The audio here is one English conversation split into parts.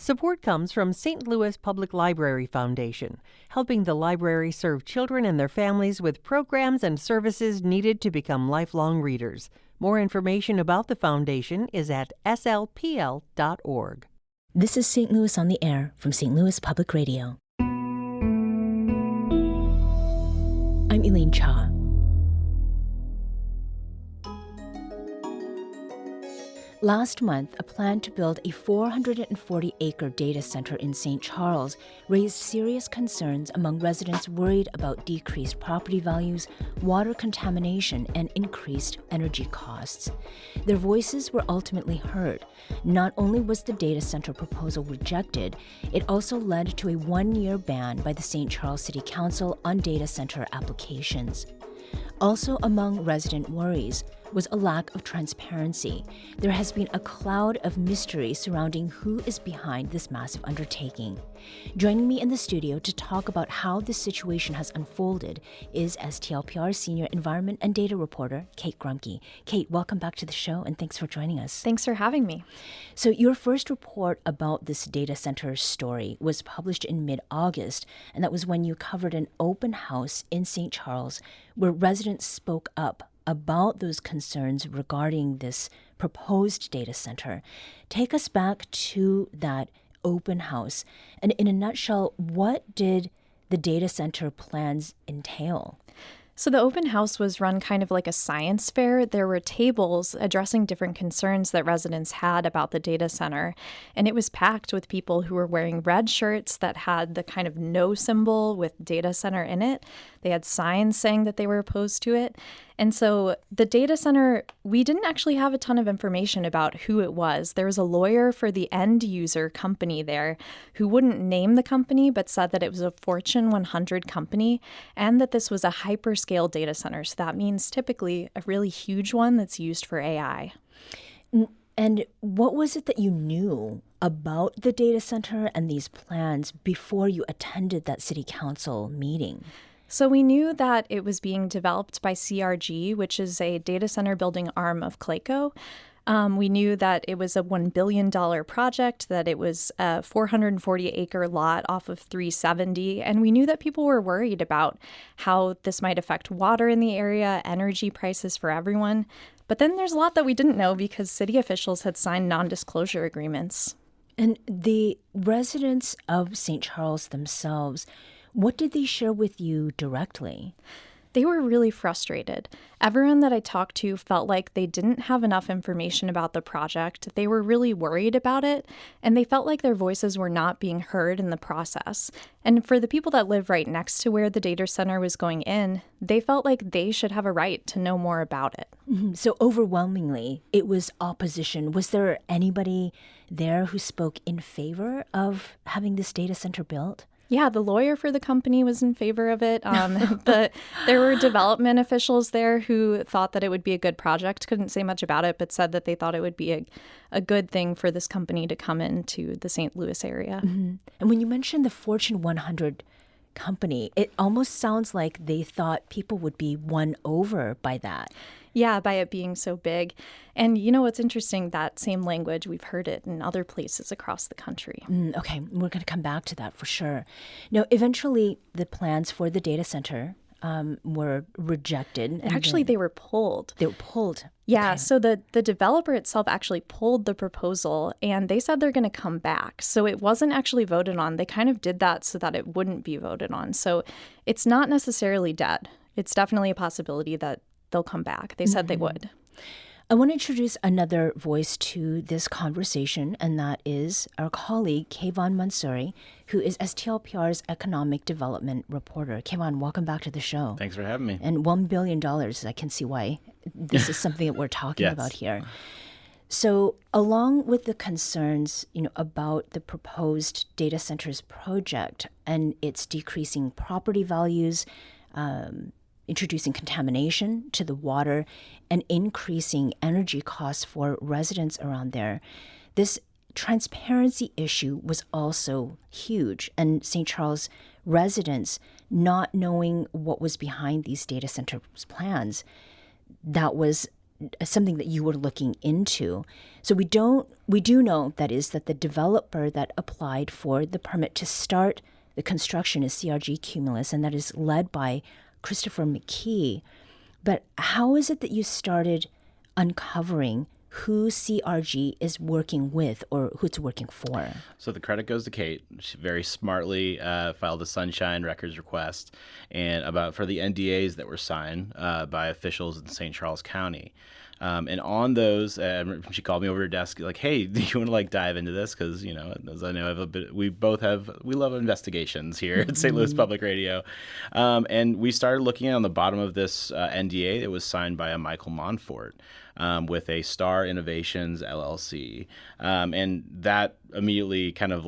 Support comes from St. Louis Public Library Foundation, helping the library serve children and their families with programs and services needed to become lifelong readers. More information about the foundation is at STLPR.org. This is St. Louis on the Air from St. Louis Public Radio. I'm Elaine Cha. Last month, a plan to build a 440-acre data center in St. Charles raised serious concerns among residents worried about decreased property values, water contamination, and increased energy costs. Their voices were ultimately heard. Not only was the data center proposal rejected, it also led to a one-year ban by the St. Charles City Council on data center applications. Also among resident worries was a lack of transparency. There has been a cloud of mystery surrounding who is behind this massive undertaking. Joining me in the studio to talk about how this situation has unfolded is STLPR Senior Environment and Data Reporter, Kate Grumke. Kate, welcome back to the show, and thanks for joining us. Thanks for having me. So your first report about this data center story was published in mid-August, and that was when you covered an open house in St. Charles where residents spoke up about those concerns regarding this proposed data center. Take us back to that open house. And in a nutshell, what did the data center plans entail? So the open house was run kind of like a science fair. There were tables addressing different concerns that residents had about the data center. And it was packed with people who were wearing red shirts that had the kind of no symbol with data center in it. They had signs saying that they were opposed to it. And so the data center, we didn't actually have a ton of information about who it was. There was a lawyer for the end user company there who wouldn't name the company, but said that it was a Fortune 100 company and that this was a hyperscale data center. So that means typically a really huge one that's used for AI. And what was it that you knew about the data center and these plans before you attended that city council meeting? So we knew that it was being developed by CRG, which is a data center building arm of Clayco. We knew that it was a $1 billion project, that it was a 440-acre lot off of 370, and we knew that people were worried about how this might affect water in the area, energy prices for everyone. But then there's a lot that we didn't know because city officials had signed non-disclosure agreements. And the residents of St. Charles themselves, what did they share with you directly? They were really frustrated. Everyone that I talked to felt like they didn't have enough information about the project. They were really worried about it, and they felt like their voices were not being heard in the process. And for the people that live right next to where the data center was going in, they felt like they should have a right to know more about it. Mm-hmm. So overwhelmingly, it was opposition. Was there anybody there who spoke in favor of having this data center built? Yeah, the lawyer for the company was in favor of it. But there were development officials there who thought that it would be a good project. Couldn't say much about it, but said that they thought it would be a good thing for this company to come into the St. Louis area. Mm-hmm. And when you mentioned the Fortune 100 company, it almost sounds like they thought people would be won over by that. Yeah, by it being so big. And you know what's interesting? That same language, we've heard it in other places across the country. Okay, we're going to come back to that for sure. Now, eventually, the plans for the data center were rejected. Actually, they were pulled. They were pulled. Yeah, Okay. so the developer itself actually pulled the proposal, and they said they're going to come back. So it wasn't actually voted on. They kind of did that so that it wouldn't be voted on. So it's not necessarily dead. It's definitely a possibility that they'll come back. They said they would. I want to introduce another voice to this conversation, and that is our colleague, Kavahn Mansouri, who is STLPR's economic development reporter. Kavahn, welcome back to the show. Thanks for having me. And $1 billion, I can see why this is something that we're talking Yes. about here. So along with the concerns, about the proposed data centers project and its decreasing property values, introducing contamination to the water, and increasing energy costs for residents around there, this transparency issue was also huge. And St. Charles residents not knowing what was behind these data center plans, that was something that you were looking into. So we do know that the developer that applied for the permit to start the construction is CRG Cumulus, and that is led by Christopher McKee. But how is it that you started uncovering who CRG is working with or who it's working for? So the credit goes to Kate. She very smartly filed a Sunshine Records request for the NDAs that were signed by officials in St. Charles County. And on those, she called me over her desk like, "Hey, do you want to dive into this?" Because as I know, we love investigations here at St. Louis Public Radio, and we started looking on the bottom of this NDA. It was signed by a Michael Montfort with a Star Innovations LLC, and that immediately kind of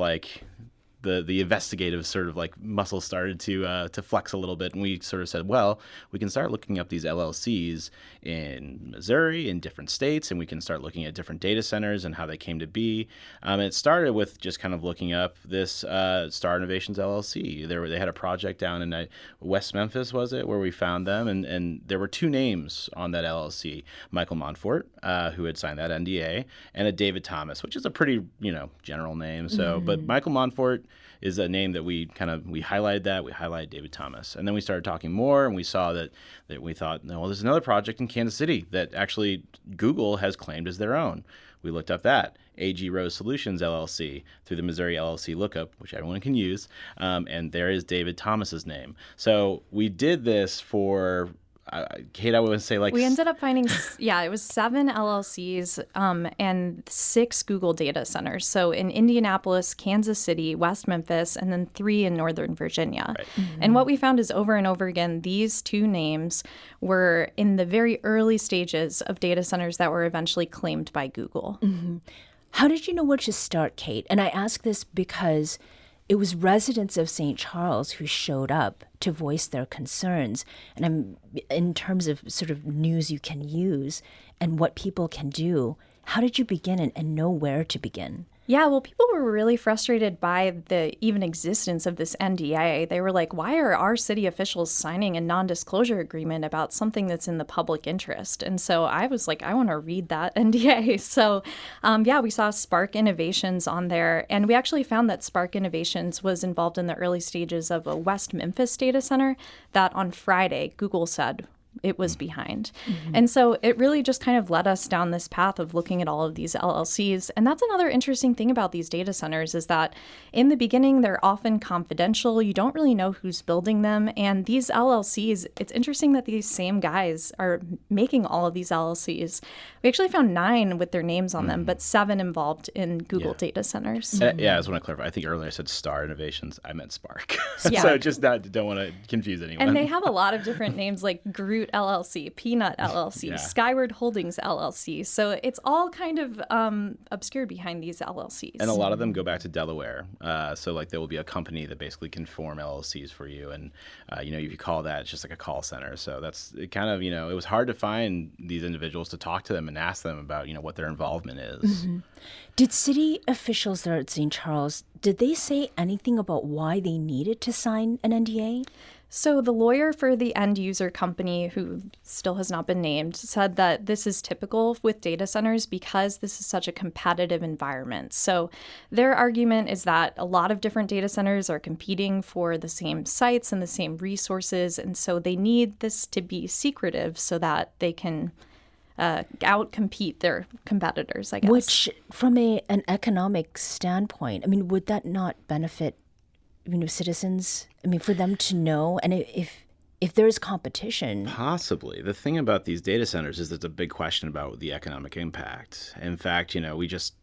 the investigative sort of muscle started to flex a little bit, and we sort of said, well, we can start looking up these LLCs in Missouri, in different states, and we can start looking at different data centers and how they came to be. And it started with just kind of looking up this Star Innovations LLC. They had a project down in West Memphis, was it, where we found them, and there were two names on that LLC: Michael Montfort, who had signed that NDA, and a David Thomas, which is a pretty general name. So, but Michael Montfort is a name that we highlighted David Thomas. And then we started talking more, and we saw that we thought, well, there's another project in Kansas City that actually Google has claimed as their own. We looked up that, AG Rose Solutions LLC, through the Missouri LLC lookup, which everyone can use, and there is David Thomas's name. So we did this for... Kate, I would say we ended up finding, it was 7 LLCs and 6 Google data centers. So in Indianapolis, Kansas City, West Memphis, and then 3 in Northern Virginia. Right. Mm-hmm. And what we found is over and over again, these 2 names were in the very early stages of data centers that were eventually claimed by Google. Mm-hmm. How did you know where to start, Kate? And I ask this because it was residents of St. Charles who showed up to voice their concerns. And in terms of sort of news you can use and what people can do, how did you begin and know where to begin? Yeah, well, people were really frustrated by the even existence of this NDA. They were like, why are our city officials signing a non-disclosure agreement about something that's in the public interest? And so I was like, I want to read that NDA. So we saw Spark Innovations on there. And we actually found that Spark Innovations was involved in the early stages of a West Memphis data center that on Friday, Google said it was behind. Mm-hmm. And so it really just kind of led us down this path of looking at all of these LLCs. And that's another interesting thing about these data centers is that in the beginning, they're often confidential. You don't really know who's building them. And these LLCs, it's interesting that these same guys are making all of these LLCs. We actually found 9 with their names on them, but 7 involved in Google data centers. I just want to clarify. I think earlier I said Star Innovations. I meant Spark. So just don't want to confuse anyone. And they have a lot of different names like Groot LLC, Peanut LLC, Skyward Holdings LLC. So it's all kind of obscured behind these LLCs. And a lot of them go back to Delaware. So there will be a company that basically can form LLCs for you. And, if you call that, it's just like a call center. So that's it kind of, it was hard to find these individuals to talk to them and ask them about, what their involvement is. Mm-hmm. Did city officials there at St. Charles, did they say anything about why they needed to sign an NDA? So the lawyer for the end user company, who still has not been named, said that this is typical with data centers because this is such a competitive environment. So their argument is that a lot of different data centers are competing for the same sites and the same resources. And so they need this to be secretive so that they can outcompete their competitors, I guess. Which, from an economic standpoint, would that not benefit citizens? For them to know, and if there is competition. Possibly. The thing about these data centers is there's a big question about the economic impact. In fact, we just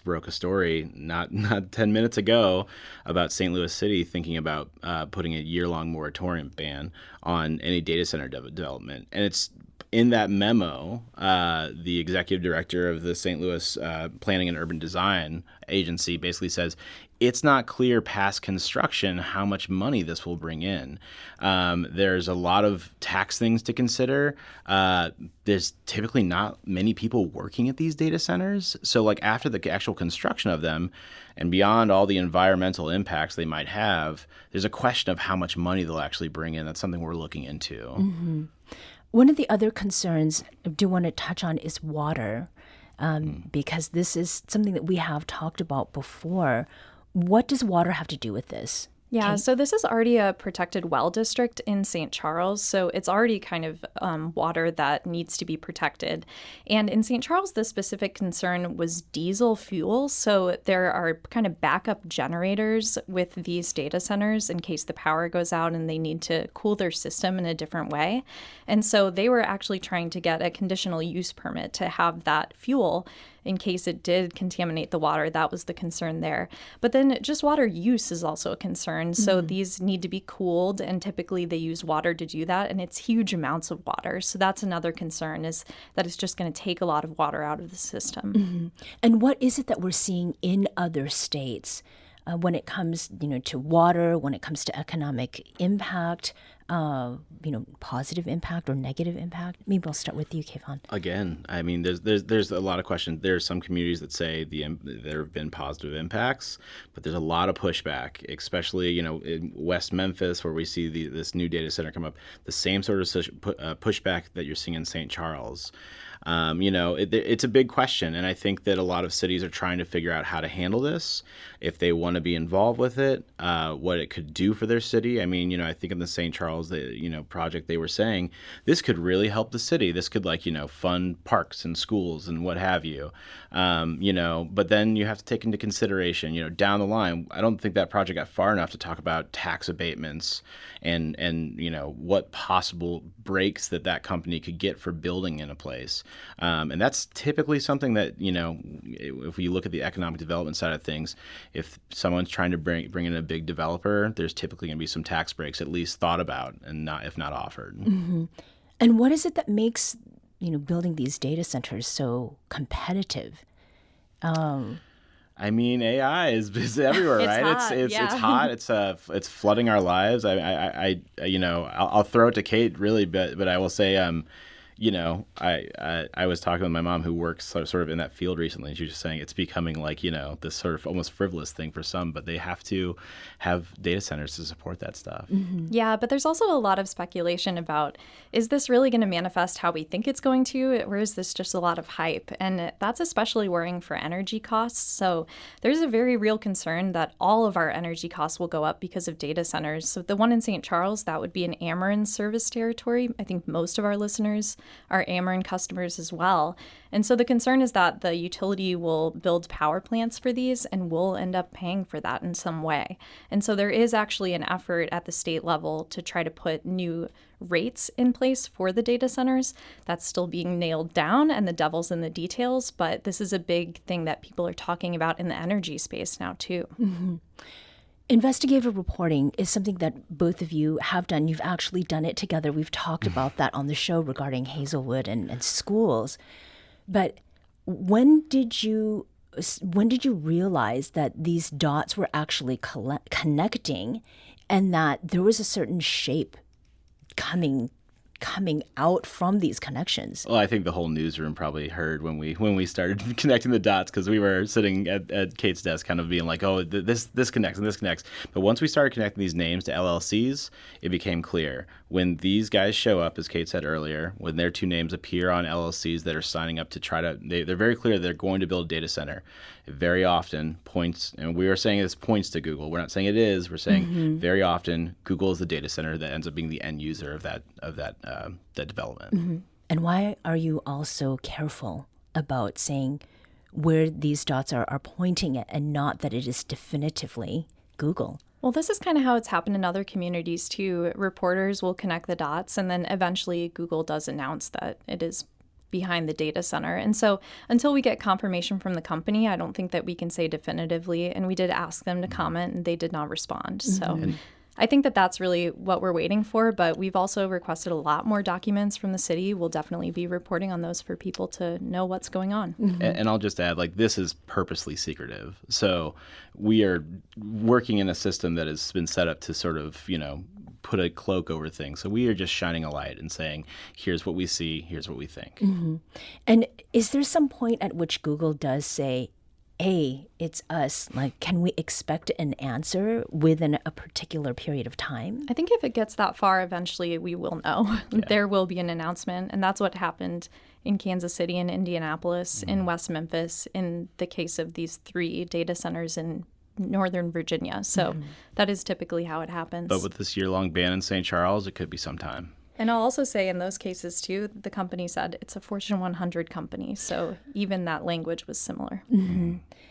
broke a story not 10 minutes ago about St. Louis City thinking about putting a year-long moratorium ban on any data center development. And it's in that memo, the executive director of the St. Louis Planning and Urban Design Agency basically says it's not clear past construction how much money this will bring in. There's a lot of tax things to consider. There's typically not many people working at these data centers. So after the actual construction of them and beyond all the environmental impacts they might have, there's a question of how much money they'll actually bring in. That's something we're looking into. Mm-hmm. One of the other concerns I do want to touch on is water, because this is something that we have talked about before. What does water have to do with this? Yeah, so this is already a protected well district in St. Charles, so it's already kind of water that needs to be protected. And in St. Charles, the specific concern was diesel fuel, so there are kind of backup generators with these data centers in case the power goes out and they need to cool their system in a different way. And so they were actually trying to get a conditional use permit to have that fuel in case it did contaminate the water. That was the concern there. But then just water use is also a concern. So these need to be cooled, and typically they use water to do that, and it's huge amounts of water. So that's another concern, is that it's just going to take a lot of water out of the system. And what is it that we're seeing in other states when it comes, to water, when it comes to economic impact, positive impact or negative impact? Maybe I'll start with you, Kavahn. Again, I mean, there's a lot of questions. There are some communities that say there have been positive impacts, but there's a lot of pushback, especially in West Memphis, where we see this new data center come up. The same sort of pushback that you're seeing in St. Charles. It's a big question, and I think that a lot of cities are trying to figure out how to handle this, if they want to be involved with it, what it could do for their city. I mean, I think in the St. Charles, project, they were saying this could really help the city. This could fund parks and schools and what have you. But then you have to take into consideration, down the line, I don't think that project got far enough to talk about tax abatements and what possible breaks that company could get for building in a place. And that's typically something that, if we look at the economic development side of things, if someone's trying to bring in a big developer, there's typically going to be some tax breaks at least thought about and if not offered. And what is it that makes, building these data centers so competitive? I mean, AI is everywhere, right? Hot, It's hot. It's flooding our lives. I'll throw it to Kate really, but I will say, I was talking with my mom who works sort of in that field recently, and she was just saying it's becoming this sort of almost frivolous thing for some, but they have to have data centers to support that stuff. Yeah, but there's also a lot of speculation about, is this really going to manifest how we think it's going to, or is this just a lot of hype? And that's especially worrying for energy costs. So there's a very real concern that all of our energy costs will go up because of data centers. So the one in St. Charles, that would be an Ameren service territory. I think most of our listeners are Ameren customers as well. And so the concern is that the utility will build power plants for these, and we'll end up paying for that in some way. And so there is actually an effort at the state level to try to put new rates in place for the data centers. That's still being nailed down, and the devil's in the details, but this is a big thing that people are talking about in the energy space now too. Investigative reporting is something that both of you have done. You've actually done it together. We've talked about that on the show regarding Hazelwood and schools. But when did you realize that these dots were actually connecting, and that there was a certain shape coming out from these connections? Well, I think the whole newsroom probably heard when we started connecting the dots, because we were sitting at Kate's desk kind of being like, oh, this connects and this connects. But once we started connecting these names to LLCs, it became clear. When these guys show up, as Kate said earlier, when their two names appear on LLCs that are signing up to they're very clear they're going to build a data center. It very often points, and we are saying this points to Google. We're not saying it is. We're saying very often Google is the data center that ends up being the end user of that development. And why are you all so careful about saying where these dots are pointing at, and not that it is definitively Google? Well, this is kind of how it's happened in other communities too. Reporters will connect the dots, and then eventually Google does announce that it is behind the data center. And so until we get confirmation from the company, I don't think that we can say definitively. And we did ask them to comment, and they did not respond. So I think that that's really what we're waiting for, but we've also requested a lot more documents from the city. We'll definitely be reporting on those for people to know what's going on. And I'll just add, this is purposely secretive. So we are working in a system that has been set up to sort of, put a cloak over things. So we are just shining a light and saying, here's what we see, here's what we think. And is there some point at which Google does say, it's us, like, can we expect an answer within a particular period of time? I think if it gets that far, eventually we will know. Yeah. There will be an announcement, and that's what happened in Kansas City, in Indianapolis, in West Memphis, in the case of these 3 data centers in Northern Virginia. So that is typically how it happens. But with this year-long ban in St. Charles, it could be some time. And I'll also say in those cases, too, the company said it's a Fortune 100 company. So even that language was similar.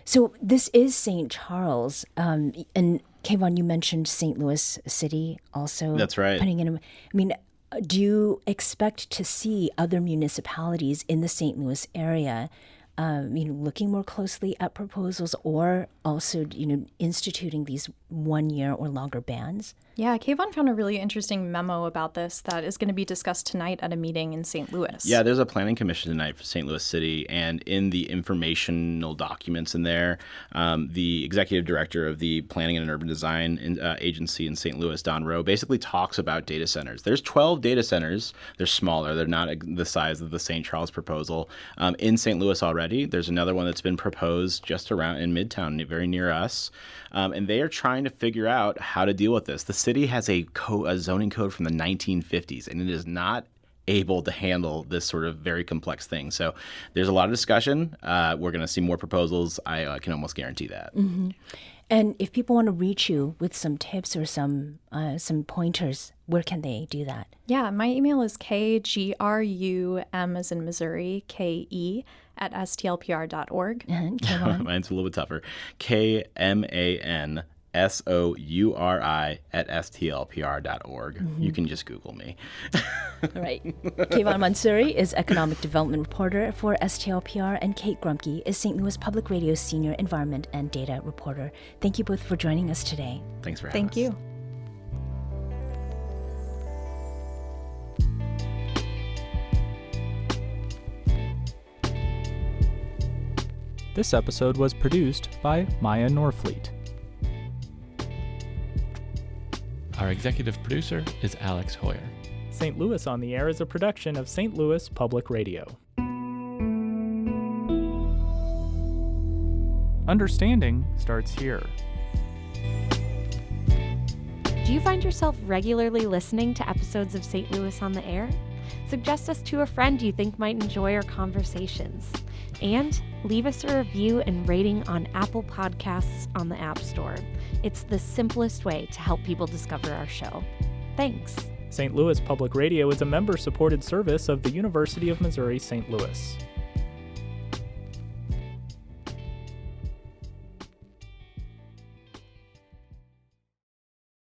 So this is St. Charles. And Kavahn, you mentioned St. Louis City also. That's right. Putting in, do you expect to see other municipalities in the St. Louis area looking more closely at proposals, or also, instituting these 1 year or longer bans? Yeah, Kavahn found a really interesting memo about this that is going to be discussed tonight at a meeting in St. Louis. Yeah, there's a planning commission tonight for St. Louis City, and in the informational documents in there, the executive director of the Planning and Urban Design Agency in St. Louis, Don Rowe, basically talks about data centers. There's 12 data centers. They're smaller. They're not the size of the St. Charles proposal. In St. Louis already, there's another one that's been proposed just around in Midtown, very near us. And they are trying to figure out how to deal with this. The city has a zoning code from the 1950s, and it is not able to handle this sort of very complex thing. So there's a lot of discussion. We're going to see more proposals. I can almost guarantee that. And if people want to reach you with some tips or some pointers, where can they do that? Yeah, my email is kgrum as in Missouri, ke @stlpr.org. Mine's a little bit tougher. KMANSOURI @stlpr.org. You can just Google me. All right. Kavahn Mansouri is Economic Development Reporter for STLPR, and Kate Grumke is St. Louis Public Radio's Senior Environment and Data Reporter. Thank you both for joining us today. Thanks for having us. Thank you. This episode was produced by Maya Norfleet. Our executive producer is Alex Hoyer. St. Louis on the Air is a production of St. Louis Public Radio. Understanding starts here. Do you find yourself regularly listening to episodes of St. Louis on the Air? Suggest us to a friend you think might enjoy our conversations. And leave us a review and rating on Apple Podcasts on the App Store. It's the simplest way to help people discover our show. Thanks. St. Louis Public Radio is a member-supported service of the University of Missouri St. Louis.